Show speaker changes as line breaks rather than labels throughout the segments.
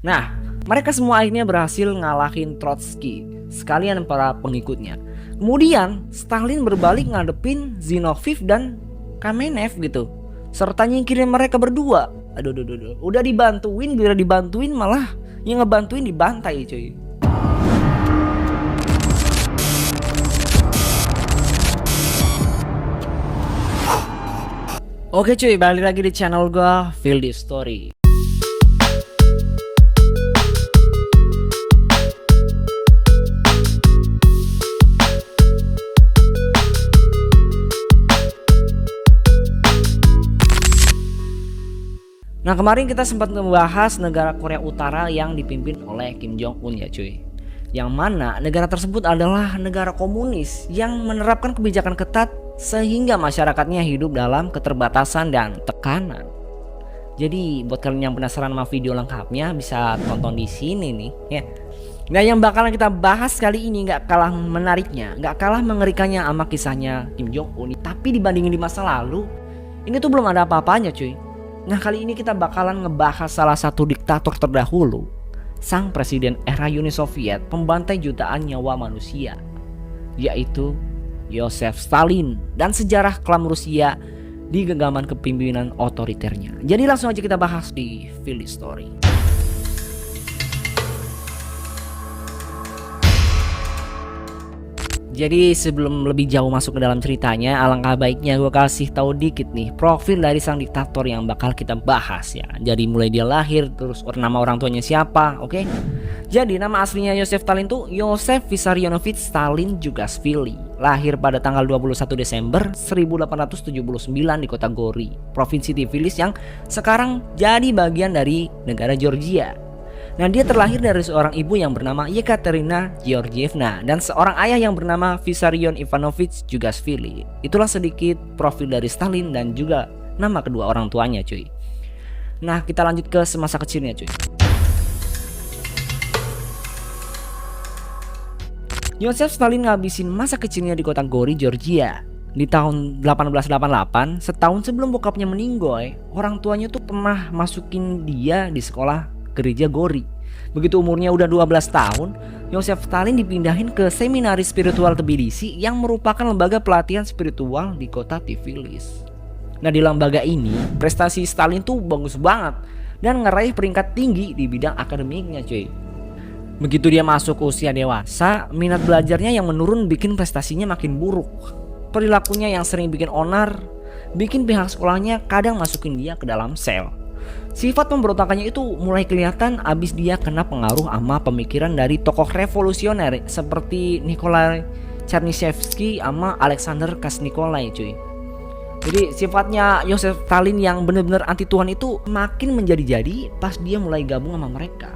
Nah, mereka semua akhirnya berhasil ngalahin Trotsky sekalian para pengikutnya. Kemudian Stalin berbalik ngadepin Zinoviev dan Kamenev gitu, serta nyingkirin mereka berdua. Aduh, udah dibantuin, bila dibantuin malah yang ngebantuin dibantai cuy. Oke cuy, balik lagi di channel gua Feel This Story. Nah, kemarin kita sempat membahas negara Korea Utara yang dipimpin oleh Kim Jong Un ya cuy. Yang mana negara tersebut adalah negara komunis yang menerapkan kebijakan ketat sehingga masyarakatnya hidup dalam keterbatasan dan tekanan. Jadi buat kalian yang penasaran sama video lengkapnya bisa tonton di sini nih ya. Nah, yang bakalan kita bahas kali ini gak kalah menariknya, gak kalah mengerikannya sama kisahnya Kim Jong Un. Tapi dibandingin di masa lalu, ini tuh belum ada apa-apanya cuy. Nah, kali ini kita bakalan ngebahas salah satu diktator terdahulu, sang presiden era Uni Soviet pembantai jutaan nyawa manusia, yaitu Yosef Stalin, dan sejarah kelam Rusia di genggaman kepemimpinan otoriternya. Jadi langsung aja kita bahas di Feel This Story. Jadi sebelum lebih jauh masuk ke dalam ceritanya, alangkah baiknya gue kasih tahu dikit nih profil dari sang diktator yang bakal kita bahas ya. Jadi mulai dia lahir, terus nama orang tuanya siapa, oke? Jadi nama aslinya Yosef Stalin tuh Yosef Vissarionovich Stalin Jugashvili. Lahir pada tanggal 21 Desember 1879 di kota Gori, provinsi Tbilisi yang sekarang jadi bagian dari negara Georgia. Nah, dia terlahir dari seorang ibu yang bernama Yekaterina Georgievna dan seorang ayah yang bernama Vissarion Ivanovich Jugashvili. Itulah sedikit profil dari Stalin dan juga nama kedua orang tuanya cuy. Nah, kita lanjut ke semasa kecilnya cuy. Yosef Stalin ngabisin masa kecilnya di kota Gori, Georgia. Di tahun 1888, setahun sebelum bokapnya meninggal, orang tuanya tuh pernah masukin dia di sekolah gereja Gori. Begitu umurnya udah 12 tahun, Yosef Stalin dipindahin ke Seminari Spiritual Tbilisi yang merupakan lembaga pelatihan spiritual di kota Tbilisi. Nah, di lembaga ini prestasi Stalin tuh bagus banget dan ngeraih peringkat tinggi di bidang akademiknya cuy. Begitu dia masuk usia dewasa, minat belajarnya yang menurun bikin prestasinya makin buruk. Perilakunya yang sering bikin onar, bikin pihak sekolahnya kadang masukin dia ke dalam sel. Sifat pemberontakannya itu mulai kelihatan abis dia kena pengaruh sama pemikiran dari tokoh revolusioner seperti Nikolai Chernyshevsky sama Alexander Krasniqi cuy. Jadi sifatnya Yosef Stalin yang bener-bener anti Tuhan itu makin menjadi-jadi pas dia mulai gabung sama mereka.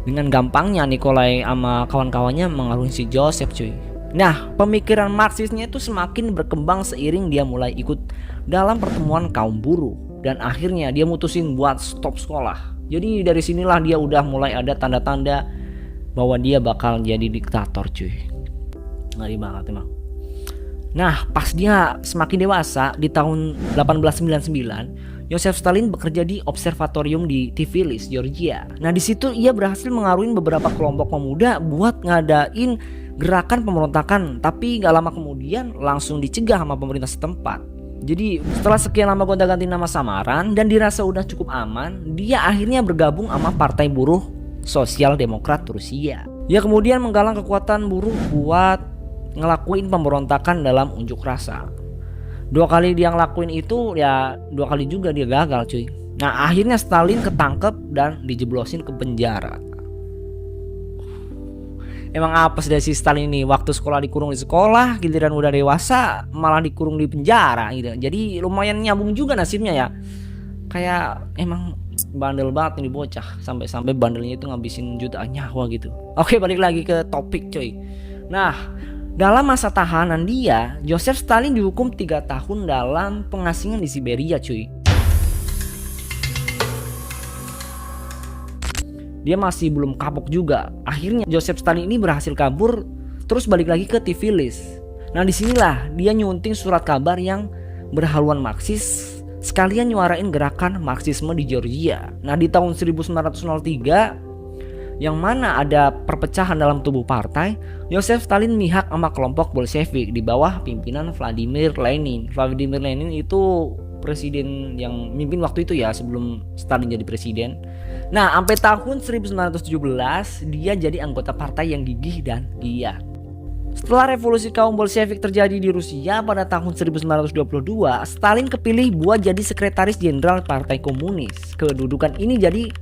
Dengan gampangnya Nikolai sama kawan-kawannya mengaruhi si Joseph cuy. Nah, pemikiran Marxisnya itu semakin berkembang seiring dia mulai ikut dalam pertemuan kaum buruh. Dan akhirnya dia mutusin buat stop sekolah. Jadi dari sinilah dia udah mulai ada tanda-tanda bahwa dia bakal jadi diktator cuy. Ngeri banget emang. Nah, pas dia semakin dewasa di tahun 1899, Yosef Stalin bekerja di observatorium di Tbilisi, Georgia. Nah, di situ ia berhasil mengaruhi beberapa kelompok pemuda buat ngadain gerakan pemberontakan, tapi gak lama kemudian langsung dicegah sama pemerintah setempat. Jadi setelah sekian lama gonta-ganti nama samaran dan dirasa udah cukup aman, dia akhirnya bergabung sama Partai Buruh Sosial Demokrat Rusia. Dia kemudian menggalang kekuatan buruh buat ngelakuin pemberontakan dalam unjuk rasa. 2 kali dia ngelakuin itu ya 2 kali juga dia gagal cuy. Nah, akhirnya Stalin ketangkep dan dijeblosin ke penjara. Emang apa sih dari si Stalin ini, waktu sekolah dikurung di sekolah, giliran udah dewasa malah dikurung di penjara gitu. Jadi lumayan nyambung juga nasibnya ya. Kayak emang bandel banget nih bocah, sampai bandelnya itu ngabisin jutaan nyawa gitu. Oke, balik lagi ke topik coy. Nah, dalam masa tahanan dia, Joseph Stalin dihukum 3 tahun dalam pengasingan di Siberia cuy. Dia masih belum kapok juga. Akhirnya Joseph Stalin ini berhasil kabur, terus balik lagi ke Tbilisi. Nah, disinilah dia nyunting surat kabar yang berhaluan Marxis sekalian nyuarain gerakan Marxisme di Georgia. Nah, di tahun 1903 yang mana ada perpecahan dalam tubuh partai, Joseph Stalin mihak sama kelompok Bolshevik di bawah pimpinan Vladimir Lenin. Vladimir Lenin itu presiden yang mimpin waktu itu ya, sebelum Stalin jadi presiden. Nah, sampai tahun 1917 dia jadi anggota partai yang gigih dan giat. Setelah revolusi kaum Bolshevik terjadi di Rusia pada tahun 1922, Stalin kepilih buat jadi sekretaris jenderal Partai Komunis. Kedudukan ini jadi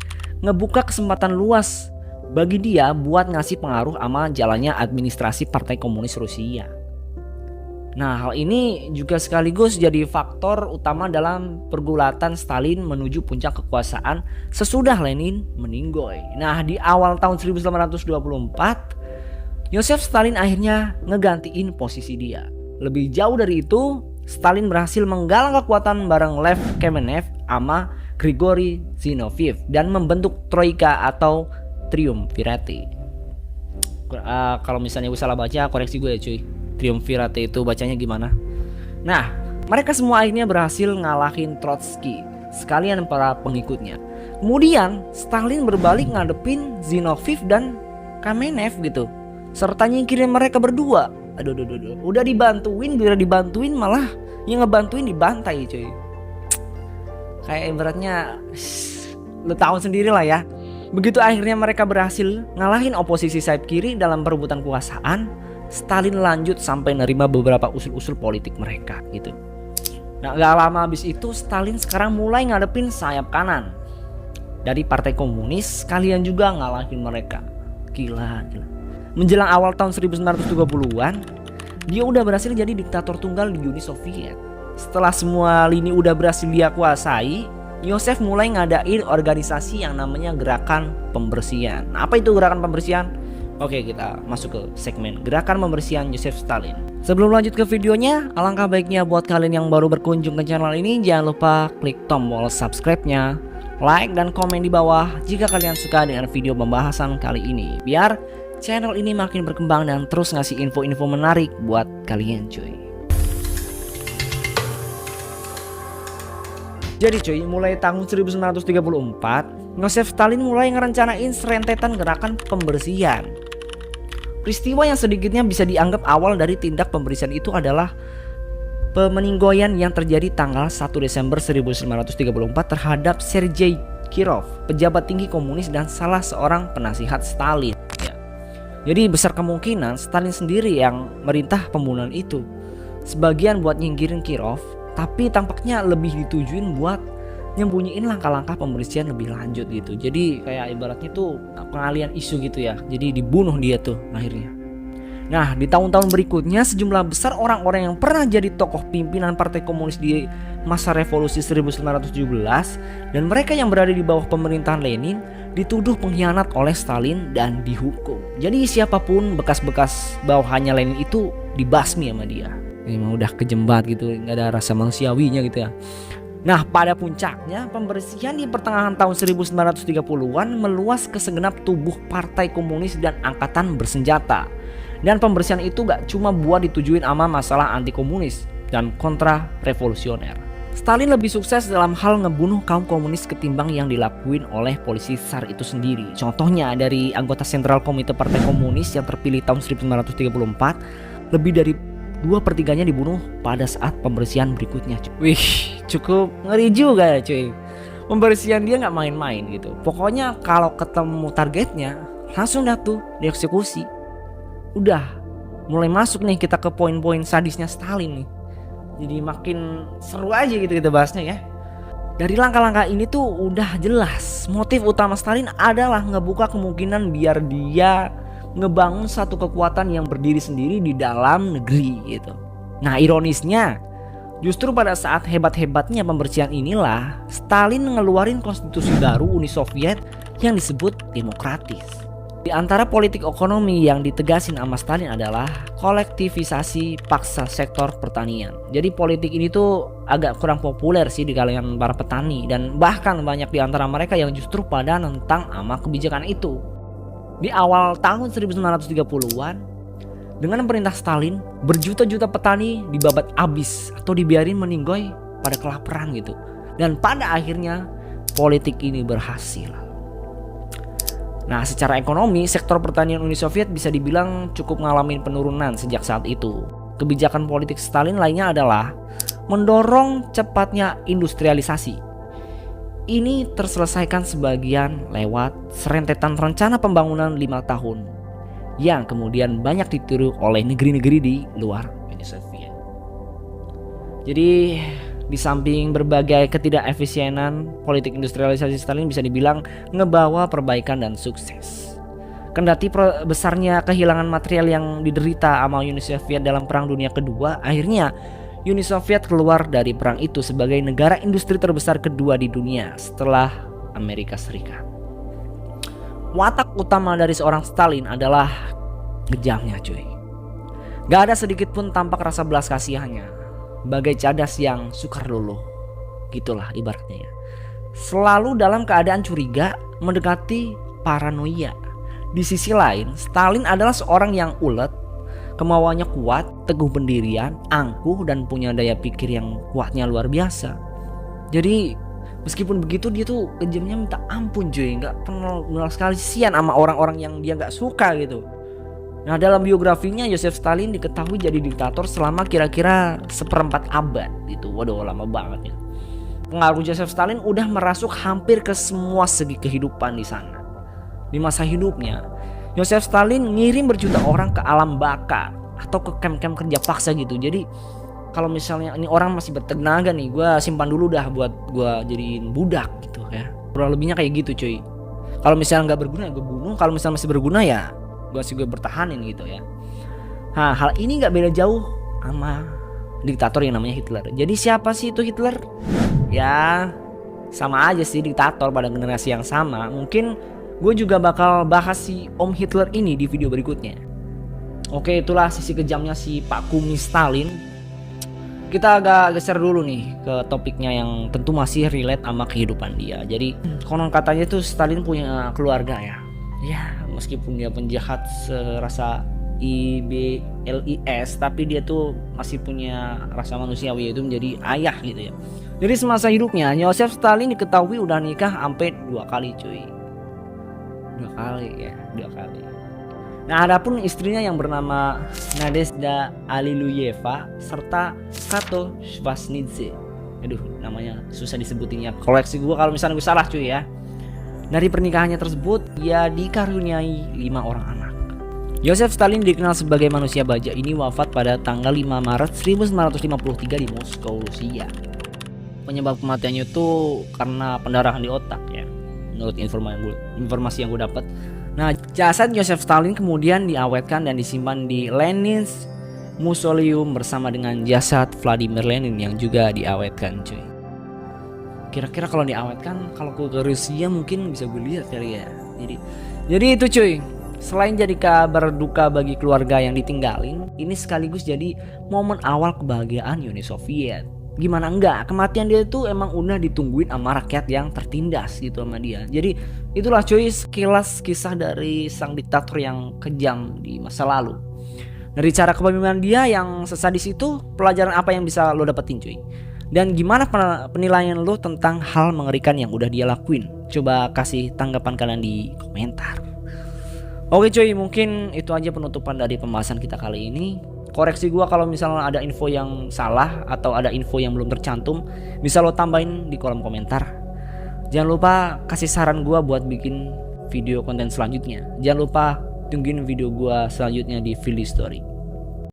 ngebuka kesempatan luas bagi dia buat ngasih pengaruh sama jalannya administrasi Partai Komunis Rusia. Nah, hal ini juga sekaligus jadi faktor utama dalam pergulatan Stalin menuju puncak kekuasaan sesudah Lenin meninggoy. Nah, di awal tahun 1924, Joseph Stalin akhirnya ngegantiin posisi dia. Lebih jauh dari itu, Stalin berhasil menggalang kekuatan bareng Lev Kamenev sama Grigori Zinoviev dan membentuk Troika atau Triumvirate. Kalau misalnya gue salah baca, koreksi gue ya cuy. Triumvirate itu bacanya gimana? Nah, mereka semua akhirnya berhasil ngalahin Trotsky sekalian para pengikutnya. Kemudian Stalin berbalik ngadepin Zinoviev dan Kamenev gitu, serta nyingkirin mereka berdua. Aduh. Udah dibantuin malah yang ngebantuin dibantai cuy. Kayak ibaratnya lu tahu sendiri lah ya. Begitu akhirnya mereka berhasil ngalahin oposisi sayap kiri dalam perebutan kekuasaan, Stalin lanjut sampai nerima beberapa usul-usul politik mereka gitu. Nah, gak lama habis itu Stalin sekarang mulai ngadepin sayap kanan dari Partai Komunis, kalian juga ngalahin mereka. Gila. Menjelang awal tahun 1930-an, dia udah berhasil jadi diktator tunggal di Uni Soviet. Setelah semua lini udah berhasil dia kuasai, Joseph mulai ngadain organisasi yang namanya Gerakan Pembersihan. Apa itu Gerakan Pembersihan? Oke, kita masuk ke segmen Gerakan Pembersihan Joseph Stalin. Sebelum lanjut ke videonya, alangkah baiknya buat kalian yang baru berkunjung ke channel ini, jangan lupa klik tombol subscribe-nya, like dan komen di bawah jika kalian suka dengan video pembahasan kali ini, biar channel ini makin berkembang dan terus ngasih info-info menarik buat kalian cuy. Jadi cuy, mulai tahun 1934, Joseph Stalin mulai ngerencanain serentetan gerakan pembersihan. Peristiwa yang sedikitnya bisa dianggap awal dari tindak pembersihan itu adalah pemeninggoyan yang terjadi tanggal 1 Desember 1934 terhadap Sergei Kirov, pejabat tinggi komunis dan salah seorang penasihat Stalin. Ya. Jadi besar kemungkinan Stalin sendiri yang merintah pembunuhan itu. Sebagian buat nyingkirin Kirov, tapi tampaknya lebih ditujuin buat nyembunyiin langkah-langkah pembersihan lebih lanjut gitu. Jadi kayak ibaratnya tuh pengalian isu gitu ya. Jadi dibunuh dia tuh akhirnya. Nah, di tahun-tahun berikutnya sejumlah besar orang-orang yang pernah jadi tokoh pimpinan Partai Komunis di masa revolusi 1917 dan mereka yang berada di bawah pemerintahan Lenin dituduh pengkhianat oleh Stalin dan dihukum. Jadi siapapun bekas-bekas bawahannya Lenin itu dibasmi sama dia. Emang udah kejembat gitu, nggak ada rasa manusiawinya gitu ya. Nah, pada puncaknya pembersihan di pertengahan tahun 1930-an meluas ke segenap tubuh Partai Komunis dan angkatan bersenjata. Dan pembersihan itu gak cuma buat ditujuin sama masalah anti komunis dan kontra revolusioner. Stalin lebih sukses dalam hal ngebunuh kaum komunis ketimbang yang dilakuin oleh polisi SAR itu sendiri. Contohnya dari anggota Sentral Komite Partai Komunis yang terpilih tahun 1934, lebih dari 2/3-nya dibunuh pada saat pembersihan berikutnya. Wih, cukup ngeri juga ya cuy. Pembersihan dia gak main-main gitu. Pokoknya kalau ketemu targetnya langsung dah tuh dieksekusi. Udah mulai masuk nih kita ke poin-poin sadisnya Stalin nih. Jadi makin seru aja gitu kita bahasnya ya. Dari langkah-langkah ini tuh udah jelas motif utama Stalin adalah ngebuka kemungkinan biar dia ngebangun satu kekuatan yang berdiri sendiri di dalam negeri gitu. Nah, ironisnya justru pada saat hebat-hebatnya pembersihan inilah Stalin ngeluarin konstitusi baru Uni Soviet yang disebut demokratis. Di antara politik ekonomi yang ditegasin sama Stalin adalah kolektivisasi paksa sektor pertanian. Jadi politik ini tuh agak kurang populer sih di kalangan para petani dan bahkan banyak di antara mereka yang justru pada nentang sama kebijakan itu. Di awal tahun 1930-an, dengan perintah Stalin, berjuta-juta petani dibabat abis atau dibiarin meninggoy pada kelaparan gitu. Dan pada akhirnya politik ini berhasil. Nah, secara ekonomi, sektor pertanian Uni Soviet bisa dibilang cukup ngalamin penurunan sejak saat itu. Kebijakan politik Stalin lainnya adalah mendorong cepatnya industrialisasi. Ini terselesaikan sebagian lewat serentetan rencana pembangunan 5 tahun yang kemudian banyak ditiru oleh negeri-negeri di luar Uni Soviet. Jadi di samping berbagai ketidakefisienan, politik industrialisasi Stalin bisa dibilang ngebawa perbaikan dan sukses. Kendati besarnya kehilangan material yang diderita sama Uni Soviet dalam Perang Dunia Kedua, akhirnya Uni Soviet keluar dari perang itu sebagai negara industri terbesar kedua di dunia setelah Amerika Serikat. Watak utama dari seorang Stalin adalah kejamnya, cuy. Gak ada sedikit pun tampak rasa belas kasihannya, bagai cadas yang sukar luluh. Gitulah ibaratnya ya. Selalu dalam keadaan curiga, mendekati paranoia. Di sisi lain, Stalin adalah seorang yang ulet, kemauannya kuat, teguh pendirian, angkuh, dan punya daya pikir yang kuatnya luar biasa. Jadi meskipun begitu dia tuh kejamnya minta ampun, cuy. Gak pernah sekali sian sama orang-orang yang dia gak suka gitu. Nah, dalam biografinya Joseph Stalin diketahui jadi diktator selama kira-kira 1/4 abad gitu. Waduh, lama banget ya. Pengaruh Joseph Stalin udah merasuk hampir ke semua segi kehidupan di sana. Di masa hidupnya, Joseph Stalin ngirim berjuta orang ke alam baka atau ke kem-kem kerja paksa gitu. Jadi kalau misalnya ini orang masih bertenaga nih, gue simpan dulu dah buat gue jadiin budak gitu ya. Kurang lebihnya kayak gitu, cuy. Kalau misalnya nggak berguna, gue bunuh. Kalau misalnya masih berguna ya gue bertahanin gitu ya. Nah, hal ini nggak beda jauh sama diktator yang namanya Hitler. Jadi siapa sih itu Hitler? Ya sama aja sih, diktator pada generasi yang sama. Mungkin gue juga bakal bahas si Om Hitler ini di video berikutnya. Oke, itulah sisi kejamnya si Pak Kumis Stalin. Kita agak geser dulu nih ke topiknya yang tentu masih relate sama kehidupan dia. Jadi konon katanya tuh Stalin punya keluarga ya. Ya, meskipun dia penjahat serasa IBLIS, tapi dia tuh masih punya rasa manusiawi, yaitu menjadi ayah gitu ya. Jadi semasa hidupnya Joseph Stalin diketahui udah nikah sampai 2 kali, cuy. 2 kali. Nah, adapun istrinya yang bernama Nadezhda Aliluyeva serta Kato Schwarzenegger. Aduh, namanya susah disebutinnya. Koleksi gue kalau misalnya gue salah, cuy ya. Dari pernikahannya tersebut, ia dikaruniai 5 orang anak. Joseph Stalin dikenal sebagai manusia baja ini wafat pada tanggal 5 Maret 1953 di Moskow, Rusia. Penyebab kematiannya itu karena pendarahan di otak ya, menurut informasi yang gue dapat. Nah, jasad Joseph Stalin kemudian diawetkan dan disimpan di Lenin's Mausoleum bersama dengan jasad Vladimir Lenin yang juga diawetkan, cuy. Kira-kira kalau diawetkan, kalau ke Rusia mungkin bisa gue lihat kali ya. Jadi itu, cuy. Selain jadi kabar duka bagi keluarga yang ditinggalin, ini sekaligus jadi momen awal kebahagiaan Uni Soviet. Gimana enggak, kematian dia itu emang udah ditungguin sama rakyat yang tertindas gitu sama dia. Jadi itulah, cuy, sekilas kisah dari sang diktator yang kejam di masa lalu. Dari cara kepemimpinan dia yang sesadis itu, pelajaran apa yang bisa lo dapetin, cuy? Dan gimana penilaian lo tentang hal mengerikan yang udah dia lakuin? Coba kasih tanggapan kalian di komentar. Oke, cuy, mungkin itu aja penutupan dari pembahasan kita kali ini. Koreksi gua kalau misalnya ada info yang salah atau ada info yang belum tercantum, bisa lo tambahin di kolom komentar. Jangan lupa kasih saran gua buat bikin video konten selanjutnya. Jangan lupa tungguin video gua selanjutnya di Philly Story.